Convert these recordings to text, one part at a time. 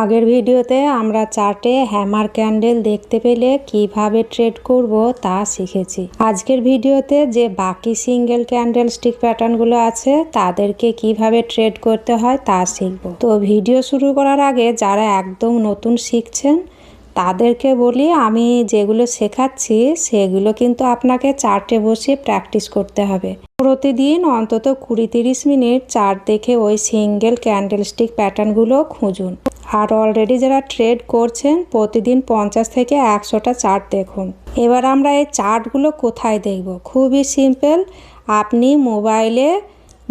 আগের ভিডিওতে আমরা চার্টে হ্যামার ক্যান্ডেল দেখতে পেলে কিভাবে ট্রেড করব তা শিখেছি। আজকের ভিডিওতে যে বাকি সিঙ্গেল ক্যান্ডেল স্টিক প্যাটার্নগুলো আছে তাদেরকে কিভাবে ট্রেড করতে হয় তা শিখব। তো ভিডিও শুরু করার আগে যারা একদম নতুন শিখছেন তাদেরকে বলি, আমি যেগুলো শেখাচ্ছি সেগুলো কিন্তু আপনাকে চার্টে বসে প্র্যাকটিস করতে হবে। প্রতিদিন অন্তত 20-30 মিনিট চার্ট দেখে ওই সিঙ্গেল ক্যান্ডেল স্টিক প্যাটার্নগুলো খুঁজুন। আর অলরেডি যারা ট্রেড করছেন প্রতিদিন 50 থেকে 100টা চার্ট দেখুন। এবার আমরা এই চার্টগুলো কোথায় দেখব? খুবই সিম্পল। আপনি মোবাইলে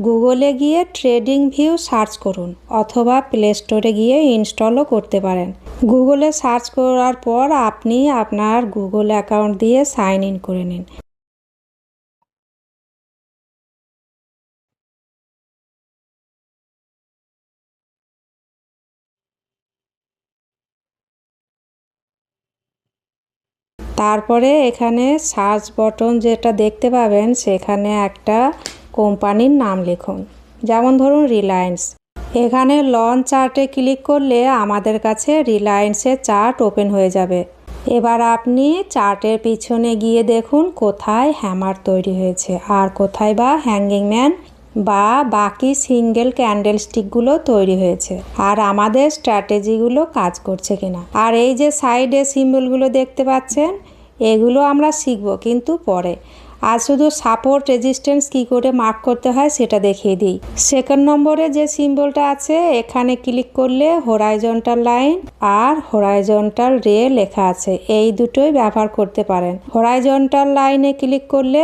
গুগলে গিয়ে ট্রেডিং ভিউ সার্চ করুন অথবা প্লে স্টোরে গিয়ে ইনস্টলও করতে পারেন। গুগলে সার্চ করার পর আপনি আপনার গুগল অ্যাকাউন্ট দিয়ে সাইন ইন করে নিন। তারপরে এখানে সার্চ বটন যেটা দেখতে পাবেন সেখানে একটা কোম্পানির নাম লিখুন, যেমন ধরুন রিলায়েন্স। এখানে লঞ্চ চার্টে ক্লিক করলে আমাদের কাছে রিলায়েন্সের চার্ট ওপেন হয়ে যাবে। এবার আপনি চার্টের পিছনে গিয়ে দেখুন কোথায় হ্যামার তৈরি হয়েছে আর কোথায় বা হ্যাঙ্গিং ম্যান বা বাকি সিঙ্গেল ক্যান্ডেল স্টিকগুলো তৈরি হয়েছে আর আমাদের স্ট্র্যাটেজিগুলো কাজ করছে কিনা। আর এই যে সাইডে সিম্বলগুলো দেখতে পাচ্ছেন এগুলো আমরা শিখব কিন্তু পরে। আর শুধু সাপোর্ট রেজিস্ট্যান্স কী করে মার্ক করতে হয় সেটা দেখিয়ে দিই। সেকেন্ড নম্বরে যে সিম্বলটা আছে এখানে ক্লিক করলে হরাইজন্টাল লাইন আর হরাইজন্টাল রে লেখা আছে, এই দুটোই ব্যবহার করতে পারেন। হরাইজন্টাল লাইনে ক্লিক করলে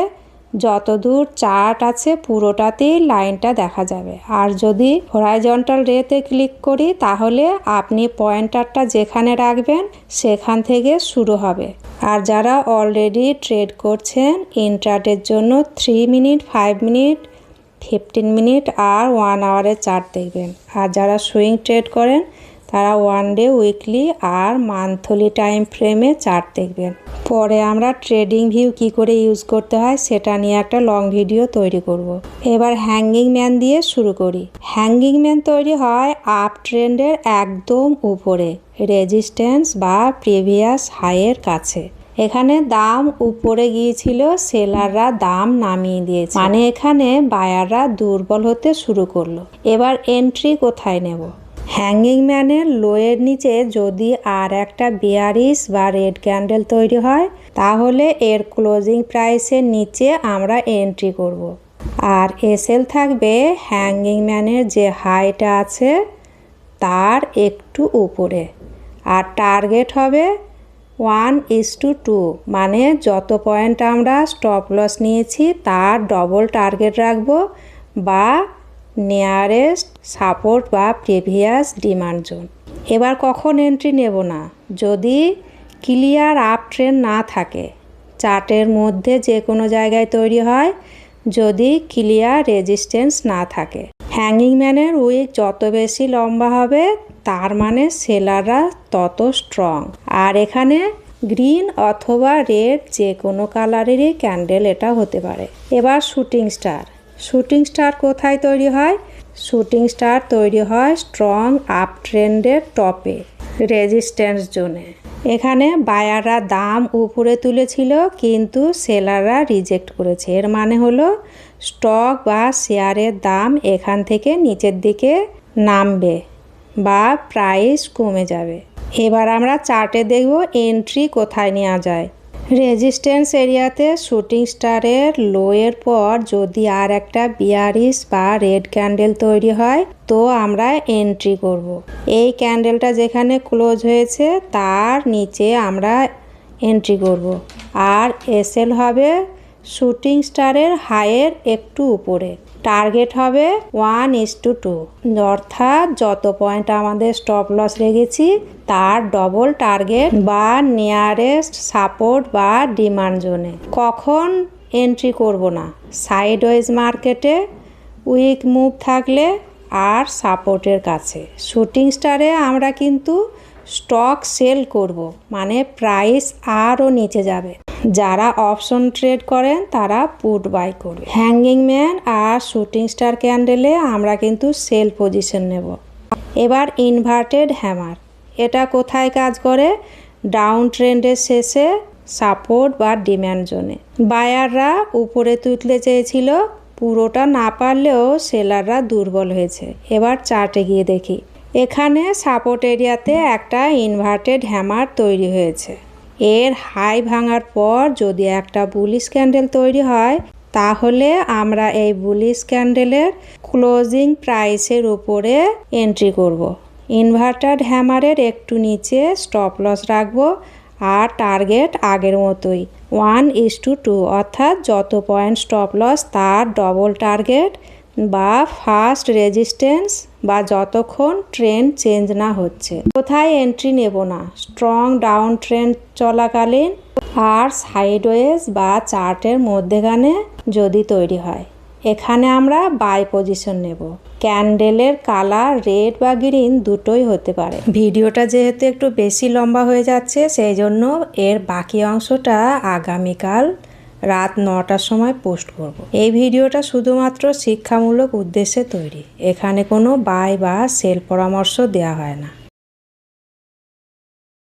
যতদূর চার্ট আছে পুরোটাতেই লাইনটা দেখা যাবে। আর যদি হরাইজন্টাল রেতে ক্লিক করি তাহলে আপনি পয়েন্টারটা যেখানে রাখবেন সেখান থেকে শুরু হবে। আর যারা অলরেডি ট্রেড করছেন ইন্ট্রাডের জন্য 3 মিনিট, 5 মিনিট, 15 মিনিট আর 1 আওয়ারের চার্ট দেখবেন। আর যারা সুইং ট্রেড করেন তারা 1 ডে, উইকলি আর মান্থলি টাইম ফ্রেমে চার্ট দেখবেন। পরে আমরা ট্রেডিং ভিউ কি করে ইউজ করতে হয় সেটা নিয়ে একটা লং ভিডিও তৈরি করব। এবার হ্যাঙ্গিং ম্যান দিয়ে শুরু করি। হ্যাঙ্গিং ম্যান তৈরি হয় আপ ট্রেন্ডের একদম উপরে, রেজিস্ট্যান্স বা প্রিভিয়াস হাইয়ের কাছে। এখানে দাম উপরে গিয়েছিল, সেলাররা দাম নামিয়ে দিয়েছে, মানে এখানে বায়াররা দুর্বল হতে শুরু করলো। এবার এন্ট্রি কোথায় নেব? হ্যাঙ্গিং ম্যানের লোয়ের নিচে যদি আর একটা বিয়ারিশ বা রেড ক্যান্ডেল তৈরি হয় তাহলে এর ক্লোজিং প্রাইসের নিচে আমরা এন্ট্রি করব। আর এসএল থাকবে হ্যাঙ্গিং ম্যানের যে হাইটা আছে তার একটু উপরে। আর টার্গেট হবে 1:2, মানে যত পয়েন্ট আমরা স্টপ লস নিয়েছি তার ডবল টার্গেট রাখবো বা নিয়ারেস্ট সাপোর্ট বা প্রিভিয়াস ডিমান্ড জোন। এবার কখন এন্ট্রি নেব না? যদি ক্লিয়ার আপ ট্রেন্ড না থাকে, চার্টের মধ্যে যে কোনো জায়গায় তৈরি হয়, যদি ক্লিয়ার রেজিস্ট্যান্স না থাকে। হ্যাঙ্গিং ম্যানের উইক যত বেশি লম্বা হবে তার মানে সেলাররা তত স্ট্রং। আর এখানে গ্রিন অথবা রেড যে কোনো কালারেরই ক্যান্ডেল এটা হতে পারে। এবার শুটিং স্টার। শুটিং স্টার কোথায় তৈরি হয়? শুটিং স্টার তৈরি হয় স্ট্রং আপ ট্রেন্ডের টপে, রেজিস্ট্যান্স জোনে। এখানে বায়াররা দাম উপরে তুলেছিল কিন্তু সেলাররা রিজেক্ট করেছে। এর মানে হলো স্টক বা শেয়ারের দাম এখান থেকে নিচের দিকে নামবে বা প্রাইস কমে যাবে। এবার আমরা চার্টে দেখব এন্ট্রি কোথায় নেওয়া যায়। রেজিস্ট্যান্স এরিয়াতে শুটিং স্টারের লোয়ের পর যদি আর একটা বিয়ারিশ বা রেড ক্যান্ডেল তৈরি হয় তো আমরা এন্ট্রি করব। এই ক্যান্ডেলটা যেখানে ক্লোজ হয়েছে তার নিচে আমরা এন্ট্রি করব। আর এসএল হবে শুটিং স্টারের হাইয়ের একটু উপরে। টার্গেট হবে 1:2, অর্থাৎ যত পয়েন্ট আমাদের স্টপ লস রেখেছি তার ডবল টার্গেট বা নিয়ারেস্ট সাপোর্ট বা ডিমান্ড জোনে। কখন এন্ট্রি করব না? সাইডওয়েজ মার্কেটে উইক মুভ থাকলে আর সাপোর্টের কাছে। শুটিং স্টারে আমরা কিন্তু স্টক সেল করব, মানে প্রাইস আরও নিচে যাবে। যারা অপশন ট্রেড করেন তারা পুট বাই করবে। হ্যাঙ্গিং ম্যান আর শুটিং স্টার ক্যান্ডেলে আমরা কিন্তু সেল পজিশন নেব। এবার ইনভার্টেড হ্যামার। এটা কোথায় কাজ করে? ডাউন ট্রেন্ডের শেষে সাপোর্ট বা ডিম্যান্ড জোনে। বায়াররা উপরে তুলতে চেয়েছিল, পুরোটা না পারলেও সেলাররা দুর্বল হয়েছে। এবার চার্টে গিয়ে দেখি, এখানে সাপোর্ট এরিয়াতে একটা ইনভার্টেড হ্যামার তৈরি হয়েছে। এর হাই ভাঙার পর যদি একটা বুলিশ ক্যান্ডেল তৈরি হয়, তাহলে আমরা এই বুলিশ ক্যান্ডেলের ক্লোজিং প্রাইসের উপরে এন্ট্রি করব। ইনভার্টেড হ্যামারের একটু নিচে স্টপ লস রাখবো আর টার্গেট আগের মতোই 1:2, অর্থাৎ যত পয়েন্ট স্টপ লস তার ডবল টার্গেট বা ফার্স্ট রেজিস্ট্যান্স, বা যতক্ষণ ট্রেন্ড চেঞ্জ না হচ্ছে। কোথায় এন্ট্রি নেব না? স্ট্রং ডাউন ট্রেন্ড চলাকালীন আর সাইডওয়েজ বা চার্টের মধ্যেখানে যদি তৈরি হয়, এখানে আমরা বাই পজিশন নেব। ক্যান্ডেলের কালার রেড বা গ্রিন দুটোই হতে পারে। ভিডিওটা যেহেতু একটু বেশি লম্বা হয়ে যাচ্ছে, সেই জন্য এর বাকি অংশটা আগামীকাল রাত 9টার সময় পোস্ট করব। এই ভিডিওটা শুধুমাত্র শিক্ষামূলক উদ্দেশ্যে তৈরি, এখানে কোনো বাই বা সেল পরামর্শ দেওয়া হয় না।